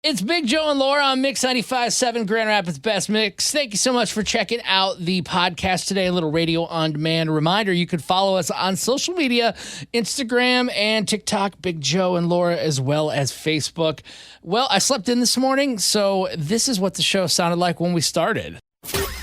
It's Big Joe and Laura on Mix 95.7 Grand Rapids Best Mix. Thank you so much for checking out the podcast today, a little radio on demand reminder. You can follow us on social media, Instagram and TikTok, Big Joe and Laura, as well as Facebook. Well, I slept in this morning, so this is what the show sounded like when we started.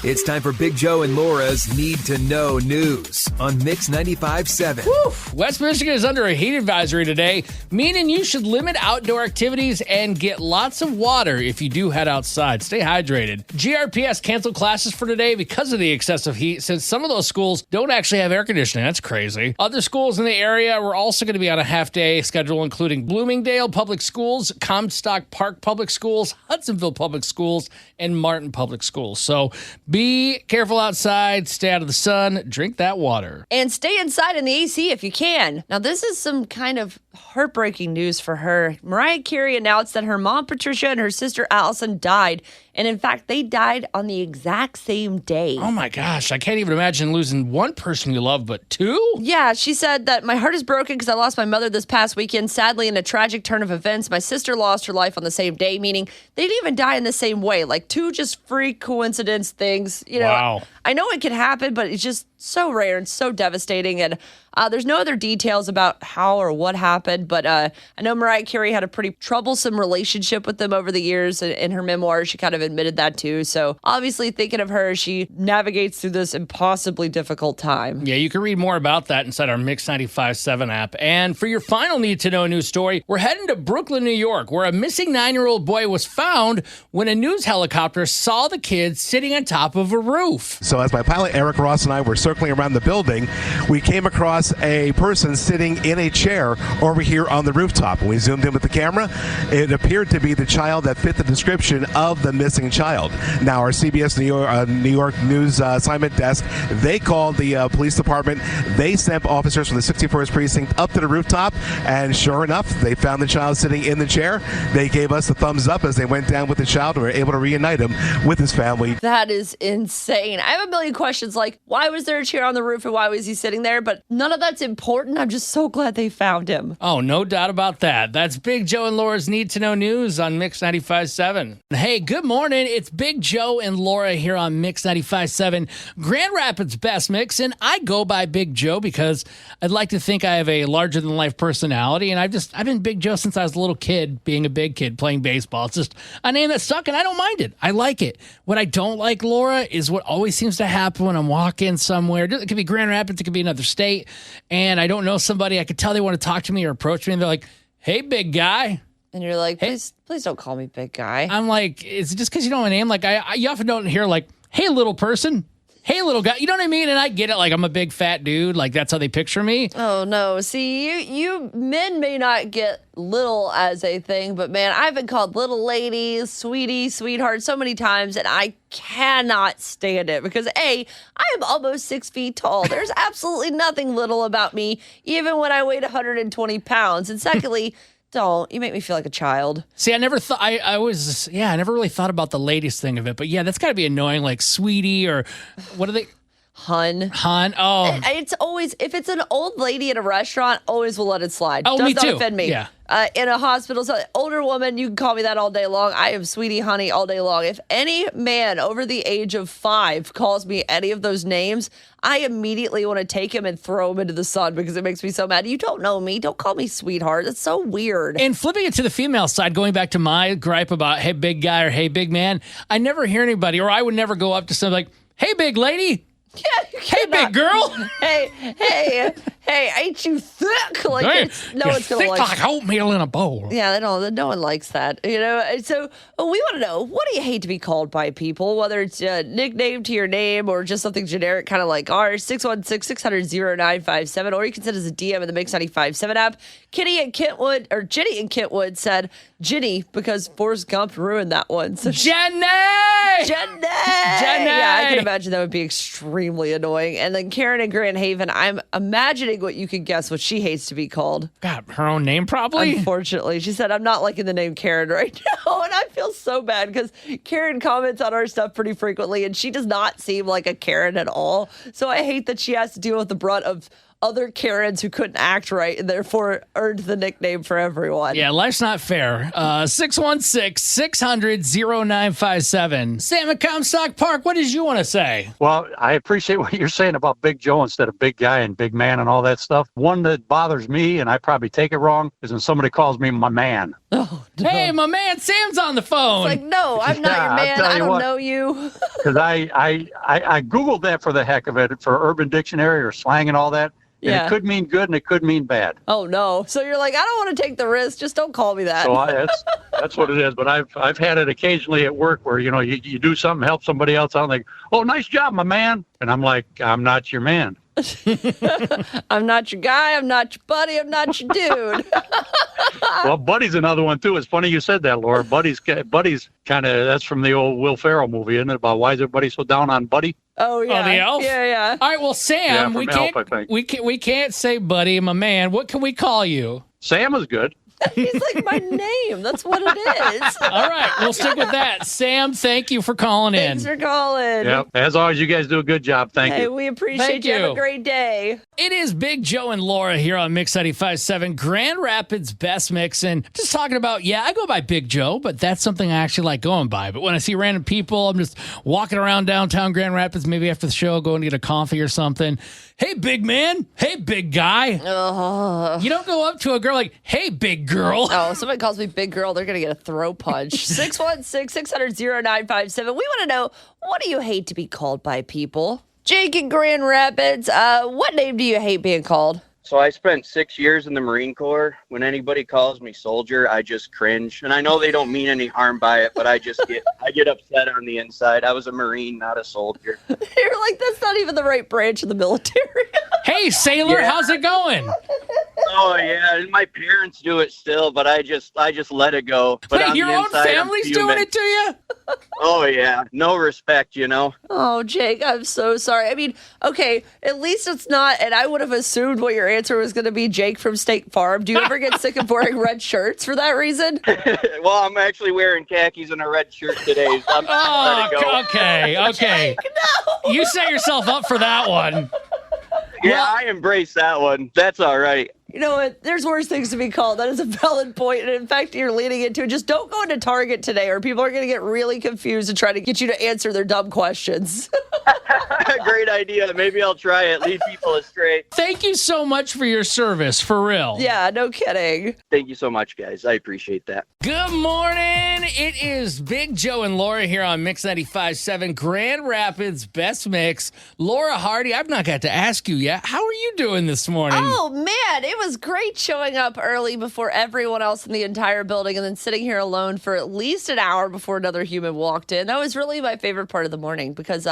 It's time for Big Joe and Laura's Need to Know News on Mix 95.7. West Michigan is under a heat advisory today, meaning you should limit outdoor activities and get lots of water if you do head outside. Stay hydrated. GRPS canceled classes for today because of the excessive heat, since some of those schools don't actually have air conditioning. That's crazy. Other schools in the area were also going to be on a half-day schedule, including Bloomingdale Public Schools, Comstock Park Public Schools, Hudsonville Public Schools, and Martin Public Schools. So be careful outside, stay out of the sun, drink that water. And stay inside in the AC if you can. Now, this is some kind of heartbreaking news for her. Mariah Carey announced that her mom, Patricia, and her sister, Allison, died. And in fact, they died on the exact same day. Oh my gosh, I can't even imagine losing one person you love, but two? Yeah, she said that my heart is broken because I lost my mother this past weekend. Sadly, in a tragic turn of events, my sister lost her life on the same day, meaning they didn't even die in the same way. Like two just freak coincidence things. You know, wow. I know it can happen, but it's just so rare and so devastating. And there's no other details about how or what happened, but I know Mariah Carey had a pretty troublesome relationship with them over the years. In her memoir, she kind of admitted that too. So obviously thinking of her, she navigates through this impossibly difficult time. Yeah, you can read more about that inside our Mix 95.7 app. And for your final Need to Know news story, we're heading to Brooklyn, New York, where a missing 9-year-old boy was found when a news helicopter saw the kid sitting on top of a roof. So as my pilot Eric Ross and I were circling around the building, we came across a person sitting in a chair over here on the rooftop. When we zoomed in with the camera, it appeared to be the child that fit the description of the missing child. Now, our CBS New York News assignment desk, they called the police department. They sent officers from the 61st precinct up to the rooftop, and sure enough, they found the child sitting in the chair. They gave us the thumbs up as they went down with the child and were able to reunite him with his family. That is insane. I have a million questions like, why was there a chair on the roof and why was he sitting there? But none of that's important. I'm just so glad they found him. Oh, no doubt about that. That's Big Joe and Laura's Need to Know News on Mix 95.7. Hey, good morning. It's Big Joe and Laura here on Mix 95.7, Grand Rapids Best Mix, and I go by Big Joe because I'd like to think I have a larger-than-life personality, and I've been Big Joe since I was a little kid, being a big kid, playing baseball. It's just a name that stuck, and I don't mind it. I like it. What I don't like, Laura, is what always seems to happen when I'm walking somewhere. It could be Grand Rapids, it could be another state, and I don't know somebody. I could tell they want to talk to me or approach me, and they're like, hey, big guy. And you're like, Hey. please don't call me big guy. I'm like, is it just because you don't have a name? Like, you often don't hear, like, hey, little person. Hey, little guy. You know what I mean? And I get it. Like, I'm a big fat dude. Like, that's how they picture me. Oh, no. See, you men may not get little as a thing, but man, I've been called little lady, sweetie, sweetheart so many times, and I cannot stand it because A, I am almost 6 feet tall. There's absolutely nothing little about me, even when I weighed 120 pounds. And secondly, don't. You make me feel like a child. See, I never thought, I never really thought about the ladies thing of it. But yeah, that's got to be annoying, like sweetie or what are they? Hun. Oh. It's always, if it's an old lady at a restaurant, always will let it slide. Oh, Does me not too. offend me. Yeah. In a hospital, so older woman, you can call me that all day long. I am sweetie, honey, all day long. If any man over the age of 5 calls me any of those names, I immediately want to take him and throw him into the sun because it makes me so mad. You don't know me. Don't call me sweetheart. That's so weird. And flipping it to the female side, going back to my gripe about, hey, big guy or hey, big man, I never hear anybody, or I would never go up to somebody like, hey, big lady. Yeah, hey, big girl. Hey, ain't you thick? Like, Hey, no one's thick gonna like oatmeal in a bowl. Yeah, no one likes that, you know. So we want to know, what do you hate to be called by people, whether it's a nickname to your name or just something generic, kind of like ours, 616-600-0957, or you can send us a DM in the Mix 95.7 app. Jenny in Kentwood said Ginny because Forrest Gump ruined that one. So Jenny! Yeah, I can imagine that would be extremely annoying. And then Karen in Grand Haven, I'm imagining what you could guess what she hates to be called. God, her own name probably? Unfortunately. She said, I'm not liking the name Karen right now. And I feel so bad because Karen comments on our stuff pretty frequently and she does not seem like a Karen at all. So I hate that she has to deal with the brunt of other Karens who couldn't act right and therefore earned the nickname for everyone. Yeah, life's not fair. 616-600-0957. Sam at Comstock Park, what did you want to say? Well, I appreciate what you're saying about Big Joe instead of big guy and big man and all that stuff. One that bothers me, and I probably take it wrong, is when somebody calls me my man. Oh, no. Hey, my man Sam's on the phone. It's like, no, I'm not your man. I don't know you. Because I Googled that for the heck of it, for Urban Dictionary or slang and all that. And Yeah. it could mean good and it could mean bad. Oh, no. So you're like, I don't want to take the risk. Just don't call me that. So that's what it is. But I've had it occasionally at work where, you do something, help somebody else out, and like, oh, nice job, my man. And I'm like, I'm not your man. I'm not your guy. I'm not your buddy. I'm not your dude. Well, Buddy's another one, too. It's funny you said that, Laura. Buddy's kind of, that's from the old Will Ferrell movie, isn't it? About why is everybody so down on Buddy? Oh, yeah. Oh, the elf? Yeah. All right, well, Sam, Yeah, we from Elf, can't I think. we can't say buddy, my man. What can we call you? Sam is good. He's like my name. That's what it is. All right, we'll stick with that. Sam, thank you for calling in. Thanks for calling. Yeah. As always, you guys do a good job. Thank Hey, you. we appreciate Thank you. Have you. a great day. It is Big Joe and Laura here on Mix 95.7, Grand Rapids Best Mix. And just talking about, I go by Big Joe, but that's something I actually like going by. But when I see random people, I'm just walking around downtown Grand Rapids, maybe after the show, going to get a coffee or something. Hey, big man. Hey, big guy. You don't go up to a girl like, hey, big girl. Oh, somebody calls me big girl, they're going to get a throw punch. 616-600-0957. We want to know, what do you hate to be called by people? Jake in Grand Rapids, what name do you hate being called? So I spent 6 years in the Marine Corps. When anybody calls me soldier, I just cringe. And I know they don't mean any harm by it, but I get upset on the inside. I was a Marine, not a soldier. You're like, that's not even the right branch of the military. Hey, sailor, how's it going? Oh yeah, and my parents do it still, but I just let it go. But Wait, on your the own inside, I'm family's doing fuming. it to you? Oh yeah, no respect, you know. Oh, Jake, I'm so sorry. I mean, okay, at least it's not, and I would have assumed what your answer was going to be Jake from State Farm. Do you ever get sick of wearing red shirts for that reason? Well, I'm actually wearing khakis and a red shirt today. So I'm let it go. Oh, okay. Jake, no. You set yourself up for that one. Yeah, I embrace that one. That's all right. You know what? There's worse things to be called. That is a valid point. And in fact, you're leading into it. Just don't go into Target today or people are going to get really confused and try to get you to answer their dumb questions. Great idea. Maybe I'll try it. Lead people astray. Thank you so much for your service, for real. Yeah, no kidding. Thank you so much, guys. I appreciate that. Good morning. It is Big Joe and Laura here on Mix 95.7, Grand Rapids Best Mix. Laura Hardy, I've not got to ask you yet. How are you doing this morning? Oh, man, it was great showing up early before everyone else in the entire building and then sitting here alone for at least an hour before another human walked in. That was really my favorite part of the morning because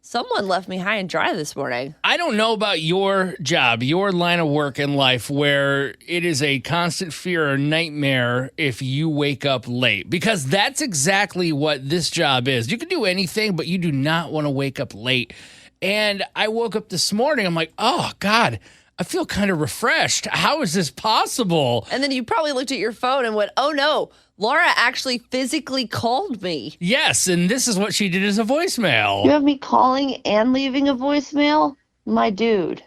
someone left me high and dry this morning. I don't know about your job, your line of work in life, where it is a constant fear or nightmare if you wake up late, because that's exactly what this job is. You can do anything, but you do not want to wake up late. And I woke up this morning, I'm like, oh, God, I feel kind of refreshed. How is this possible? And then you probably looked at your phone and went, oh, no, Laura actually physically called me. Yes, and this is what she did as a voicemail. You have me calling and leaving a voicemail? My dude.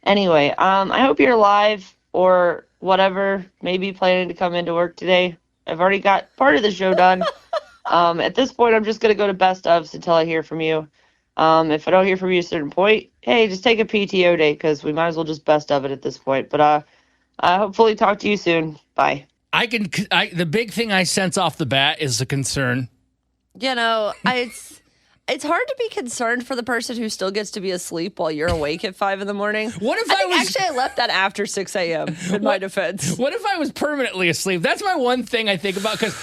Anyway, I hope you're live or whatever, maybe planning to come into work today. I've already got part of the show done. At this point, I'm just going to go to best ofs until I hear from you. If I don't hear from you at a certain point, hey, just take a PTO day because we might as well just best of it at this point. But I hopefully talk to you soon. Bye. The big thing I sense off the bat is the concern. You know, it's hard to be concerned for the person who still gets to be asleep while you're awake at 5 in the morning. What if Actually, I left that after 6 a.m. in my defense. What if I was permanently asleep? That's my one thing I think about, because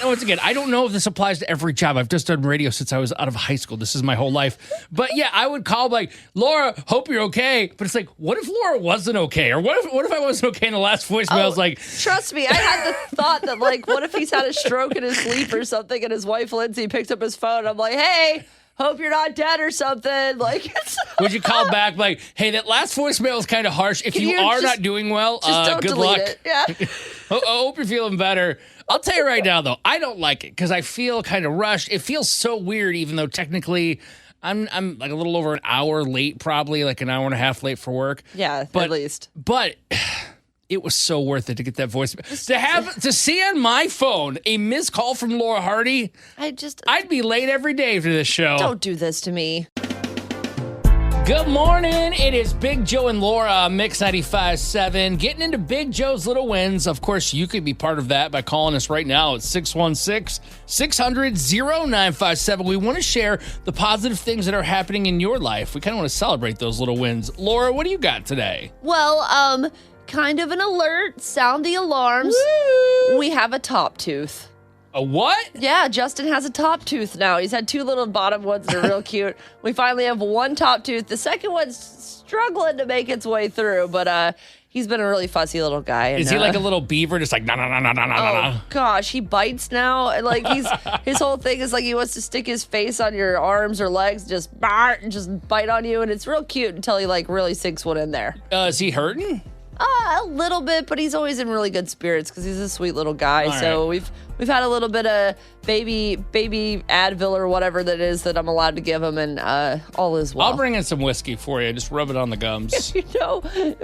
once again, I don't know if this applies to every job. I've just done radio since I was out of high school. This is my whole life. But yeah, I would call like, Laura, hope you're okay. But it's like, what if Laura wasn't okay? Or what if I wasn't okay in the last voicemail? I was like, trust me, I had the thought that like, what if he's had a stroke in his sleep or something and his wife Lindsay picks up his phone. I'm like, hey, hope you're not dead or something. Like, would you call back like, hey, that last voicemail is kind of harsh. If you are not doing well, don't good delete luck. it. Yeah. I hope you're feeling better. I'll tell you right now, though, I don't like it because I feel kind of rushed. It feels so weird, even though technically I'm like a little over an hour late, probably like an hour and a half late for work. Yeah, at least. But it was so worth it to get that voicemail. To see on my phone a missed call from Laura Hardy. I'd be late every day for this show. Don't do this to me. Good morning. It is Big Joe and Laura, Mix 95.7. Getting into Big Joe's little wins. Of course, you could be part of that by calling us right now at 616-600-0957. We want to share the positive things that are happening in your life. We kind of want to celebrate those little wins. Laura, what do you got today? Well, kind of an alert. Sound the alarms. Woo! We have a top tooth. A what? Yeah, Justin has a top tooth now. He's had two little bottom ones that are real cute. We finally have one top tooth. The second one's struggling to make its way through, but he's been a really fussy little guy. And, is he like a little beaver, just like na na na na na na na? Oh gosh, he bites now, and like his whole thing is like he wants to stick his face on your arms or legs, just bite on you, and it's real cute until he like really sinks one in there. Is he hurting? A little bit, but he's always in really good spirits because he's a sweet little guy. All so right. we've had a little bit of baby Advil or whatever that is that I'm allowed to give him, and all is well. I'll bring in some whiskey for you. Just rub it on the gums.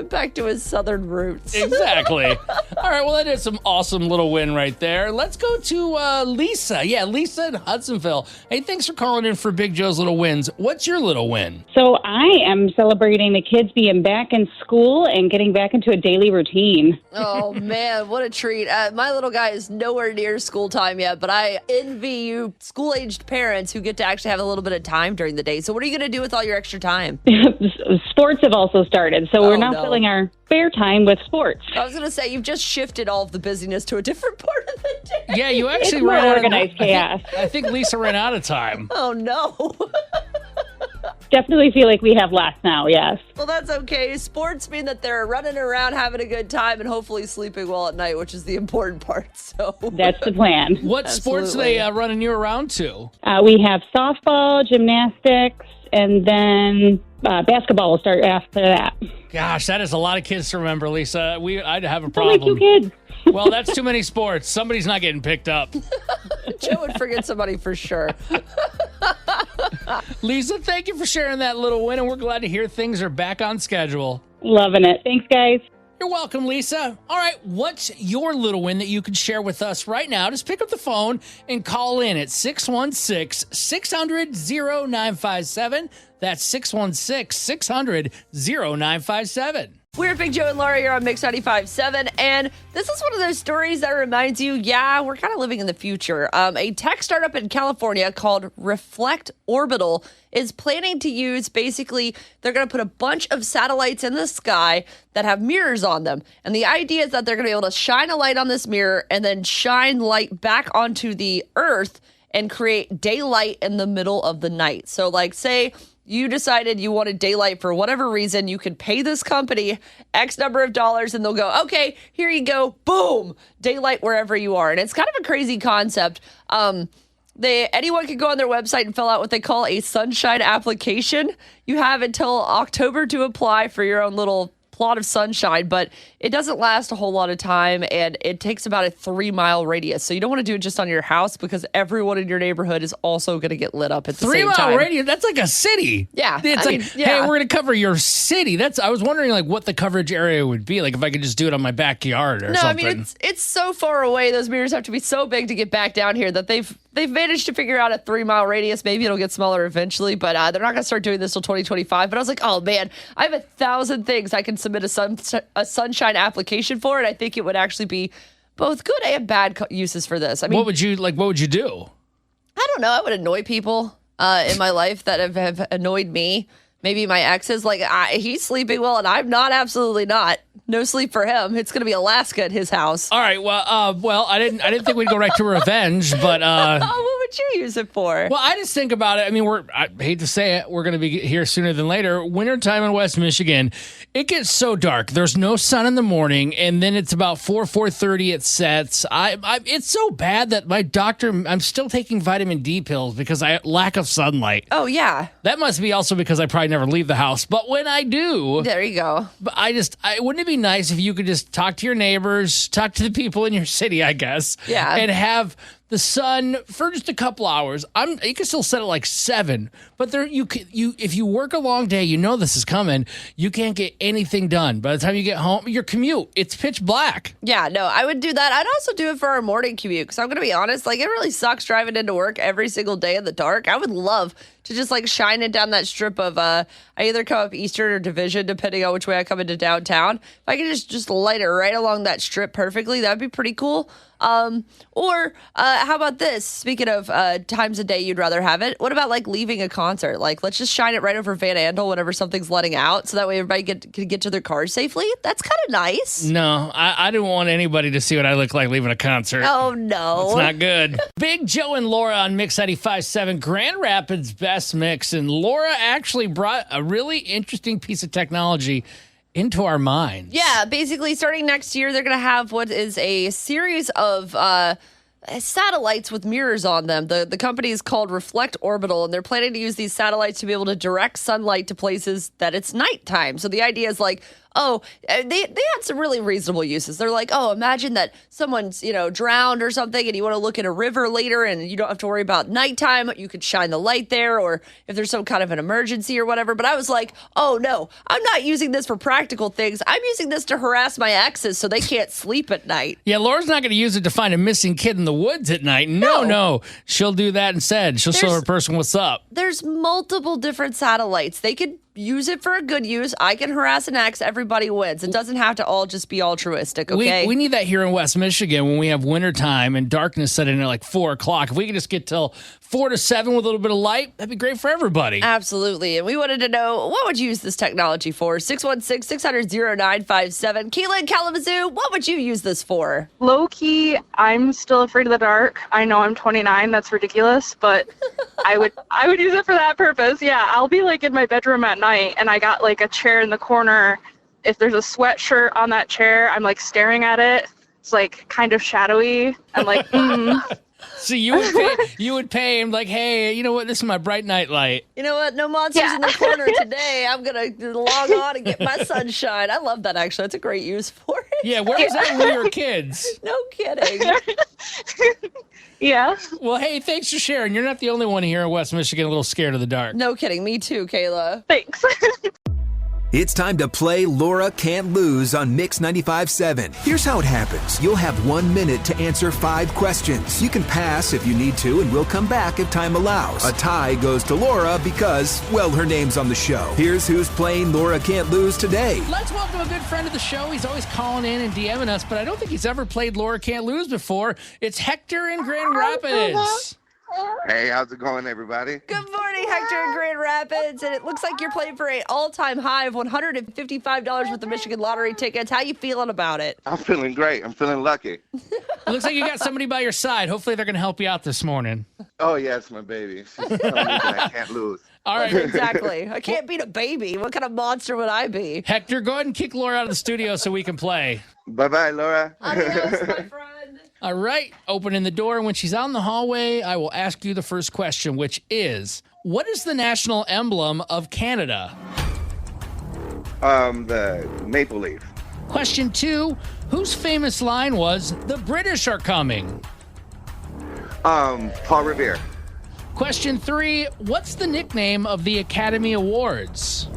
Back to his southern roots. Exactly. All right, well, that is some awesome little win right there. Let's go to Lisa. Yeah, Lisa in Hudsonville. Hey, thanks for calling in for Big Joe's Little Wins. What's your little win? So I am celebrating the kids being back in school and getting back into a daily routine. Oh, man, what a treat. My little guy is nowhere near school time yet, but I envy you school-aged parents who get to actually have a little bit of time during the day. So what are you going to do with all your extra time? Sports have also started, so we're now filling our spare time with sports. I was going to say, you've just shifted all of the busyness to a different part of the day. Yeah, you actually It's more ran out organized chaos. I think Lisa ran out of time. Oh, no. Definitely feel like we have less now, yes. Well, that's okay. Sports mean that they're running around, having a good time, and hopefully sleeping well at night, which is the important part. So That's the plan. What sports are they running you around to? We have softball, gymnastics, and then basketball will start after that. Gosh, that is a lot of kids to remember, Lisa. I'd have a Only problem. 2 kids. Well, that's too many sports. Somebody's not getting picked up. Joe would forget somebody for sure. Lisa, thank you for sharing that little win, and we're glad to hear things are back on schedule. Loving it. Thanks, guys. You're welcome, Lisa. All right, what's your little win that you can share with us right now? Just pick up the phone and call in at 616-600-0957. That's 616-600-0957. We're Big Joe and Laura here on Mix 95.7, and this is one of those stories that reminds you, we're kind of living in the future. A tech startup in California called Reflect Orbital is planning to use, basically, they're going to put a bunch of satellites in the sky that have mirrors on them. And the idea is that they're going to be able to shine a light on this mirror and then shine light back onto the Earth and create daylight in the middle of the night. So, like, say you decided you wanted daylight for whatever reason, you could pay this company X number of dollars and they'll go, okay, here you go, boom, daylight wherever you are. And it's kind of a crazy concept. Anyone can go on their website and fill out what they call a sunshine application. You have until October to apply for your own little plot of sunshine, but it doesn't last a whole lot of time, and it takes about a 3-mile radius. So you don't want to do it just on your house because everyone in your neighborhood is also going to get lit up at the same time. 3-mile radius? That's like a city. Yeah. It's hey, we're going to cover your city. I was wondering like what the coverage area would be, like if I could just do it on my backyard or something. No, I mean, it's so far away. Those mirrors have to be so big to get back down here that they've managed to figure out a 3-mile radius. Maybe it'll get smaller eventually, but they're not going to start doing this till 2025. But I was like, oh man, I have 1,000 things I can submit a sunshine application for, and I think it would actually be both good and bad uses for this. I mean, what would you do? I don't know. I would annoy people in my life that have annoyed me. Maybe my exes, like he's sleeping well and I'm not. Absolutely not. No sleep for him. It's going to be Alaska at his house. All right. Well, I didn't think we'd go right to revenge, but what would you use it for? Well, I just think about it. I mean, I hate to say it, we're going to be here sooner than later. Wintertime in West Michigan, it gets so dark. There's no sun in the morning, and then it's about 4:30 it sets. It's so bad that my doctor, I'm still taking vitamin D pills because I lack of sunlight. Oh yeah. That must be also because I probably never leave the house. But when I do, there you go. But wouldn't it be nice if you could just talk to your neighbors, talk to the people in your city, I guess, yeah, and have the sun for just a couple hours. You can still set it like 7, but if you work a long day, you know this is coming. You can't get anything done. By the time you get home, your commute, it's pitch black. Yeah, no, I would do that. I'd also do it for our morning commute because I'm going to be honest, like it really sucks driving into work every single day in the dark. I would love to just like shine it down that strip of I either come up Eastern or Division, depending on which way I come into downtown. If I could just light it right along that strip perfectly, that'd be pretty cool. Or how about this? Speaking of times a day you'd rather have it, what about like leaving a concert? Like, let's just shine it right over Van Andel whenever something's letting out, so that way everybody can get to their cars safely. That's kind of nice. No, I didn't want anybody to see what I look like leaving a concert. Oh, no. It's not good. Big Joe and Laura on Mix 95.7, Grand Rapids Best Mix. And Laura actually brought a really interesting piece of technology into our minds. Yeah, basically starting next year, they're going to have what is a series of satellites with mirrors on them. The company is called Reflect Orbital, and they're planning to use these satellites to be able to direct sunlight to places that it's nighttime. So the idea is like, they had some really reasonable uses. They're like, imagine that someone's, drowned or something and you want to look at a river later and you don't have to worry about nighttime. You could shine the light there, or if there's some kind of an emergency or whatever. But I was like, oh no, I'm not using this for practical things. I'm using this to harass my exes so they can't sleep at night. Yeah, Laura's not going to use it to find a missing kid in the woods at night. No. She'll do that instead. She'll show her person what's up. There's multiple different satellites. They could use it for a good use. I can harass an ex. Everybody wins. It doesn't have to all just be altruistic, okay? We need that here in West Michigan when we have wintertime and darkness set in at like 4 o'clock. If we can just get till 4 to 7 with a little bit of light, that'd be great for everybody. Absolutely. And we wanted to know, what would you use this technology for? 616-600-0957. Keelan in Kalamazoo, what would you use this for? Low key, I'm still afraid of the dark. I know I'm 29. That's ridiculous, but I would use it for that purpose. Yeah, I'll be like in my bedroom at night and I got like a chair in the corner. If there's a sweatshirt on that chair, I'm like staring at it. It's like kind of shadowy. I'm like, So you would pay him like, hey, you know what? This is my bright night light. You know what? No monsters in the corner today. I'm going to log on and get my sunshine. I love that, actually. That's a great use for it. Yeah, where was that when we were kids? No kidding. Yeah. Well, hey, thanks for sharing. You're not the only one here in West Michigan a little scared of the dark. No kidding. Me too, Kayla. Thanks. It's time to play Laura Can't Lose on Mix 95.7. Here's how it happens. You'll have 1 minute to answer 5 questions. You can pass if you need to, and we'll come back if time allows. A tie goes to Laura because, well, her name's on the show. Here's who's playing Laura Can't Lose today. Let's welcome a good friend of the show. He's always calling in and DMing us, but I don't think he's ever played Laura Can't Lose before. It's Hector in Grand Rapids. Hey, how's it going, everybody? Good morning, Hector in Grand Rapids. And it looks like you're playing for an all-time high of $155 with the Michigan Lottery tickets. How you feeling about it? I'm feeling great. I'm feeling lucky. It looks like you got somebody by your side. Hopefully they're going to help you out this morning. Oh, yes, my baby. She's telling me that I can't lose. All right. Exactly. I can't beat a baby. What kind of monster would I be? Hector, go ahead and kick Laura out of the studio so we can play. Bye-bye, Laura. Adios, my friend. All right. Opening the door. When she's out in the hallway, I will ask you the first question, which is, what is the national emblem of Canada? The maple leaf. Question 2, whose famous line was, the British are coming? Paul Revere. Question 3, what's the nickname of the Academy Awards?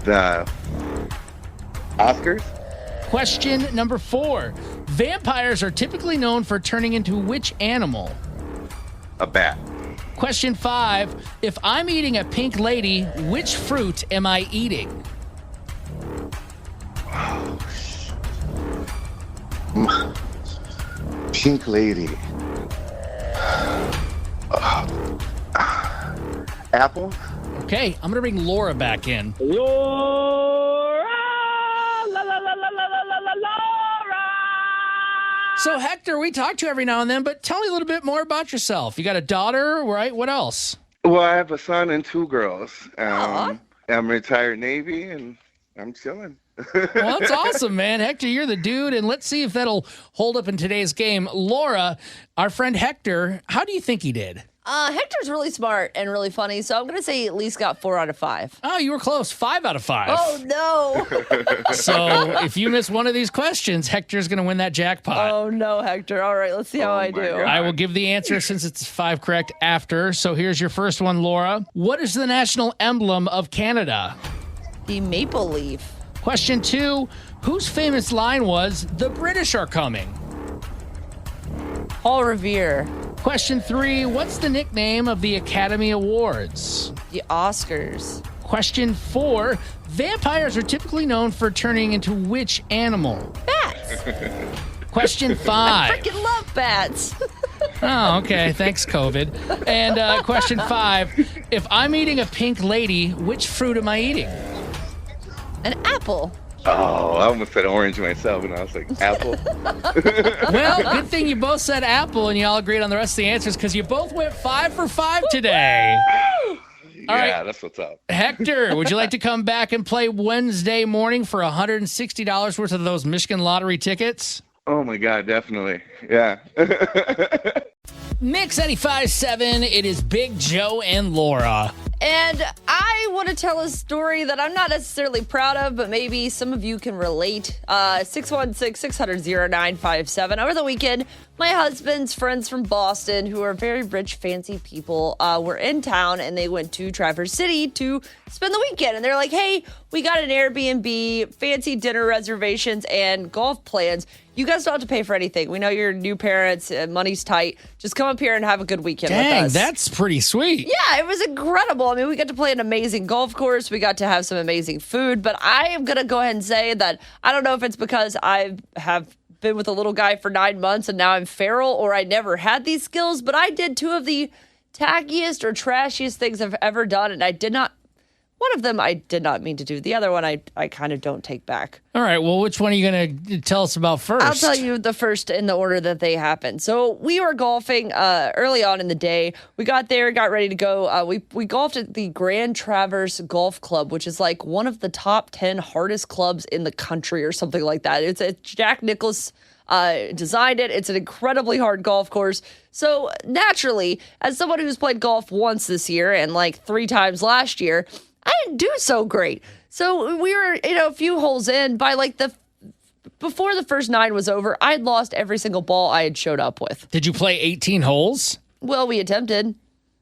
The Oscars. Question number 4, vampires are typically known for turning into which animal? A bat. Question 5, if I'm eating a pink lady, which fruit am I eating? Pink lady. Apple. Okay, I'm going to bring Laura back in. Laura! La, la, la, la, la, la, la, Laura! So, Hector, we talk to you every now and then, but tell me a little bit more about yourself. You got a daughter, right? What else? Well, I have a son and 2 girls. I'm retired Navy, and I'm chilling. Well, that's awesome, man. Hector, you're the dude, and let's see if that'll hold up in today's game. Laura, our friend Hector, how do you think he did? Hector's really smart and really funny, so I'm going to say he at least got 4 out of 5. Oh, you were close. 5 out of 5. Oh, no. So if you miss one of these questions, Hector's going to win that jackpot. Oh, no, Hector. All right, let's see how I do. God. I will give the answer since it's 5 correct after. So here's your first one, Laura. What is the national emblem of Canada? The maple leaf. Question 2. Whose famous line was, "The British are coming"? Paul Revere. Question 3. What's the nickname of the Academy Awards? The Oscars. Question 4. Vampires are typically known for turning into which animal? Bats. Question 5. Freaking love bats. Oh, okay. Thanks, COVID. And question 5. If I'm eating a pink lady, which fruit am I eating? An apple. Oh, I almost said orange myself, and I was like, apple. Well, good thing you both said apple and you all agreed on the rest of the answers because you both went 5 for 5 today. All Yeah, right. that's what's up. Hector, would you like to come back and play Wednesday morning for $160 worth of those Michigan lottery tickets? Oh my God, definitely. Yeah. Mix 95.7, it is Big Joe and Laura. And I want to tell a story that I'm not necessarily proud of, but maybe some of you can relate. 616-600-0957. Over the weekend, my husband's friends from Boston, who are very rich, fancy people, were in town, and they went to Traverse City to spend the weekend. And they're like, hey, we got an Airbnb, fancy dinner reservations, and golf plans. You guys don't have to pay for anything. We know you're new parents, money's tight. Just come up here and have a good weekend with Dang, us. that's pretty sweet. Yeah, it was incredible. I mean, we got to play an amazing golf course. We got to have some amazing food. But I am going to go ahead and say that I don't know if it's because I have been with a little guy for 9 months and now I'm feral, or I never had these skills, but I did 2 of the tackiest or trashiest things I've ever done. And one of them I did not mean to do. The other one I kind of don't take back. All right, well, which one are you going to tell us about first? I'll tell you the first in the order that they happened. So we were golfing early on in the day. We got there, got ready to go. We golfed at the Grand Traverse Golf Club, which is like one of the top 10 hardest clubs in the country or something like that. It's Jack Nicklaus designed it. It's an incredibly hard golf course. So naturally, as someone who's played golf once this year and like 3 times last year, I didn't do so great. So we were, a few holes in by like before the first 9 was over, I'd lost every single ball I had showed up with. Did you play 18 holes? Well, we attempted.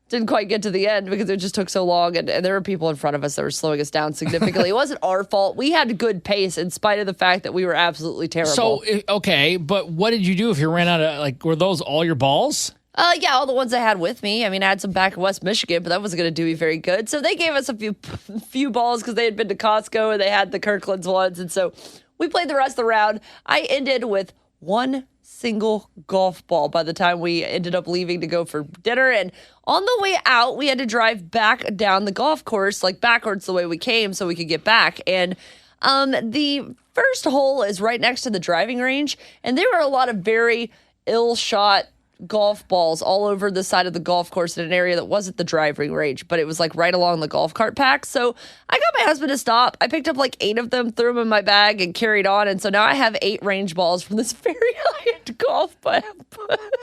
Didn't quite get to the end because it just took so long, and there were people in front of us that were slowing us down significantly. It wasn't our fault. We had good pace in spite of the fact that we were absolutely terrible. So, okay, but what did you do if you ran out of, were those all your balls? Yeah, all the ones I had with me. I mean, I had some back in West Michigan, but that wasn't going to do me very good. So they gave us a few balls because they had been to Costco and they had the Kirkland's ones. And so we played the rest of the round. I ended with 1 single golf ball by the time we ended up leaving to go for dinner. And on the way out, we had to drive back down the golf course, like backwards the way we came so we could get back. And the first hole is right next to the driving range. And there were a lot of very ill-shot golf balls all over the side of the golf course in an area that wasn't the driving range, but it was like right along the golf cart path. So I got my husband to stop. I picked up like 8 of them, threw them in my bag, and carried on. And so now I have 8 range balls from this very high-end golf club.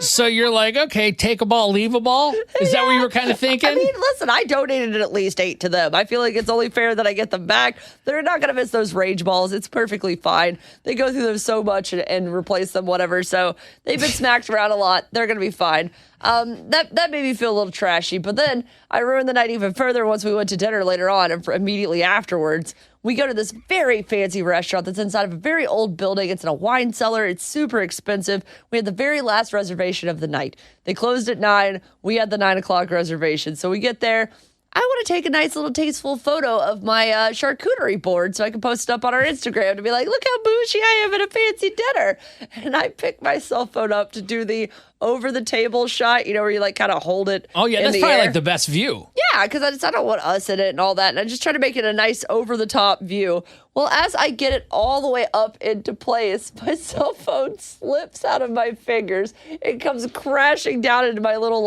So you're like, okay, take a ball, leave a ball? Is that what you were kind of thinking? I mean, listen, I donated at least 8 to them. I feel like it's only fair that I get them back. They're not going to miss those range balls. It's perfectly fine. They go through them so much and replace them, whatever. So they've been smacked around a lot. They're going to be fine. That made me feel a little trashy. But then I ruined the night even further once we went to dinner later on, and immediately afterwards, we go to this very fancy restaurant that's inside of a very old building. It's in a wine cellar. It's super expensive. We had the very last reservation of the night. They closed at 9. We had the 9 o'clock reservation. So we get there. I want to take a nice little tasteful photo of my charcuterie board so I can post it up on our Instagram to be like, look how bougie I am at a fancy dinner. And I picked my cell phone up to do the over-the-table shot, where you like kind of hold it. Oh, yeah, that's probably like the best view. Yeah, because I don't want us in it and all that. And I just try to make it a nice over-the-top view. Well, as I get it all the way up into place, my cell phone slips out of my fingers. It comes crashing down into my little,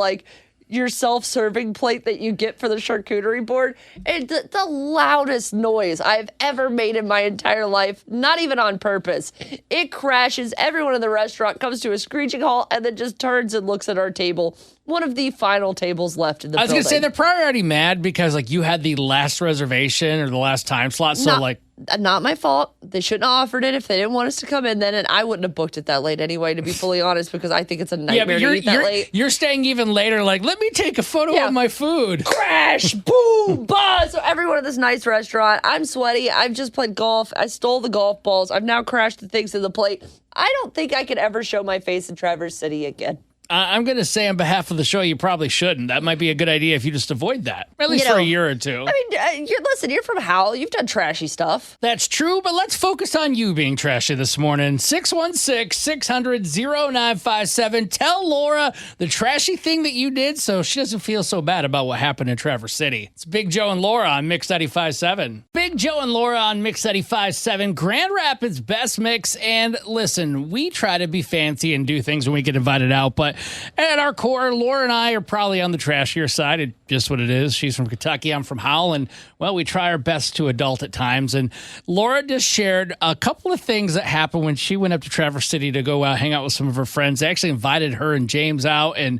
your self-serving plate that you get for the charcuterie board. It's the loudest noise I've ever made in my entire life, not even on purpose. It crashes. Everyone in the restaurant comes to a screeching halt and then just turns and looks at our table. One of the final tables left in the building. I was going to say, they're probably already mad because, like, you had the last reservation or the last time slot. So, not my fault. They shouldn't have offered it if they didn't want us to come in then, and I wouldn't have booked it that late anyway, to be fully honest, because I think it's a nightmare to eat that late. You're staying even later, like, let me take a photo of my food. Crash, boom, buzz. So everyone at this nice restaurant, I'm sweaty. I've just played golf. I stole the golf balls. I've now crashed the things in the plate. I don't think I could ever show my face in Traverse City again. I'm going to say on behalf of the show, you probably shouldn't. That might be a good idea if you just avoid that, at least for a year or two. I mean, you're from Howell. You've done trashy stuff. That's true, but let's focus on you being trashy this morning. 616-600-0957. Tell Laura the trashy thing that you did so she doesn't feel so bad about what happened in Traverse City. It's Big Joe and Laura on Mix 95.7. Big Joe and Laura on Mix 95.7, Grand Rapids Best Mix. And listen, we try to be fancy and do things when we get invited out, but at our core, Laura and I are probably on the trashier side. It's just what it is. She's from Kentucky. I'm from Howell. And, well, we try our best to adult at times. And Laura just shared a couple of things that happened when she went up to Traverse City to go hang out with some of her friends. They actually invited her and James out. And,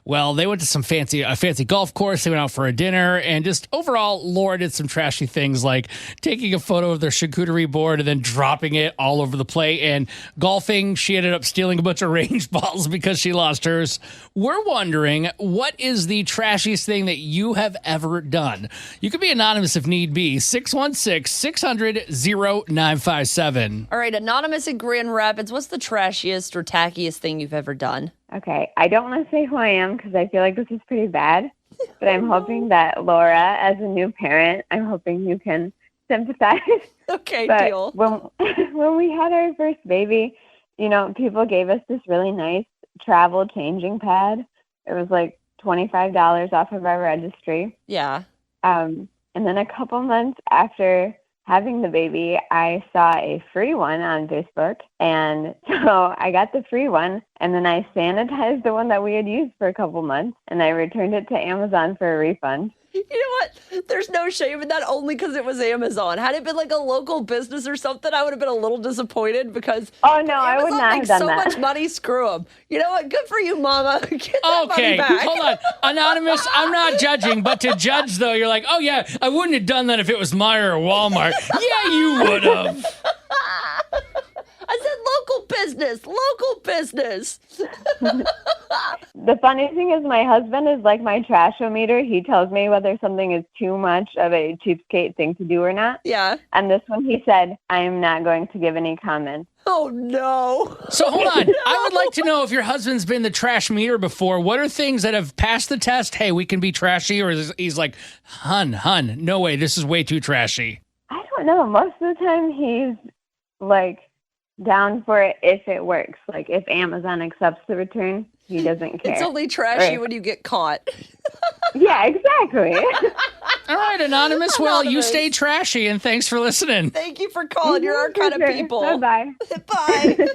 well, they went to some fancy golf course. They went out for a dinner. And just overall, Laura did some trashy things like taking a photo of their charcuterie board and then dropping it all over the plate. And golfing, she ended up stealing a bunch of range balls because she lost hers. We're wondering, what is the trashiest thing that you have ever done? You can be anonymous if need be. 616-600-0957. All right, anonymous in Grand Rapids, what's the trashiest or tackiest thing you've ever done? Okay, I don't want to say who I am because I feel like this is pretty bad, but I'm hoping that Laura, as a new parent, I'm hoping you can sympathize. Okay, but deal. When we had our first baby, people gave us this really nice travel changing pad. It was like $25 off of our registry. Yeah. And then a couple months after having the baby, I saw a free one on Facebook. And so I got the free one, and then I sanitized the one that we had used for a couple months, and I returned it to Amazon for a refund. You know what? There's no shame in that, only because it was Amazon. Had it been like a local business or something, I would have been a little disappointed because I would not have done so that. much money. Screw them. You know what? Good for you, Mama. Get that money back. Hold on. Anonymous, I'm not judging, but to judge, though, you're like, oh, yeah, I wouldn't have done that if it was Meijer or Walmart. Yeah, you would have. I said local business. The funny thing is my husband is like my trash-o-meter. He tells me whether something is too much of a cheapskate thing to do or not. Yeah. And this one he said, I'm not going to give any comments. Oh, no. So hold on. I would like to know if your husband's been the trash meter before. What are things that have passed the test? Hey, we can be trashy. Or he's like, hun, no way. This is way too trashy. I don't know. Most of the time he's like down for it if it works. Like if Amazon accepts the return, he doesn't care. It's only trashy when you get caught. Yeah, exactly. All right, Anonymous. Well, you stay trashy, and thanks for listening. Thank you for calling. You're our kind of people. Bye-bye. Bye.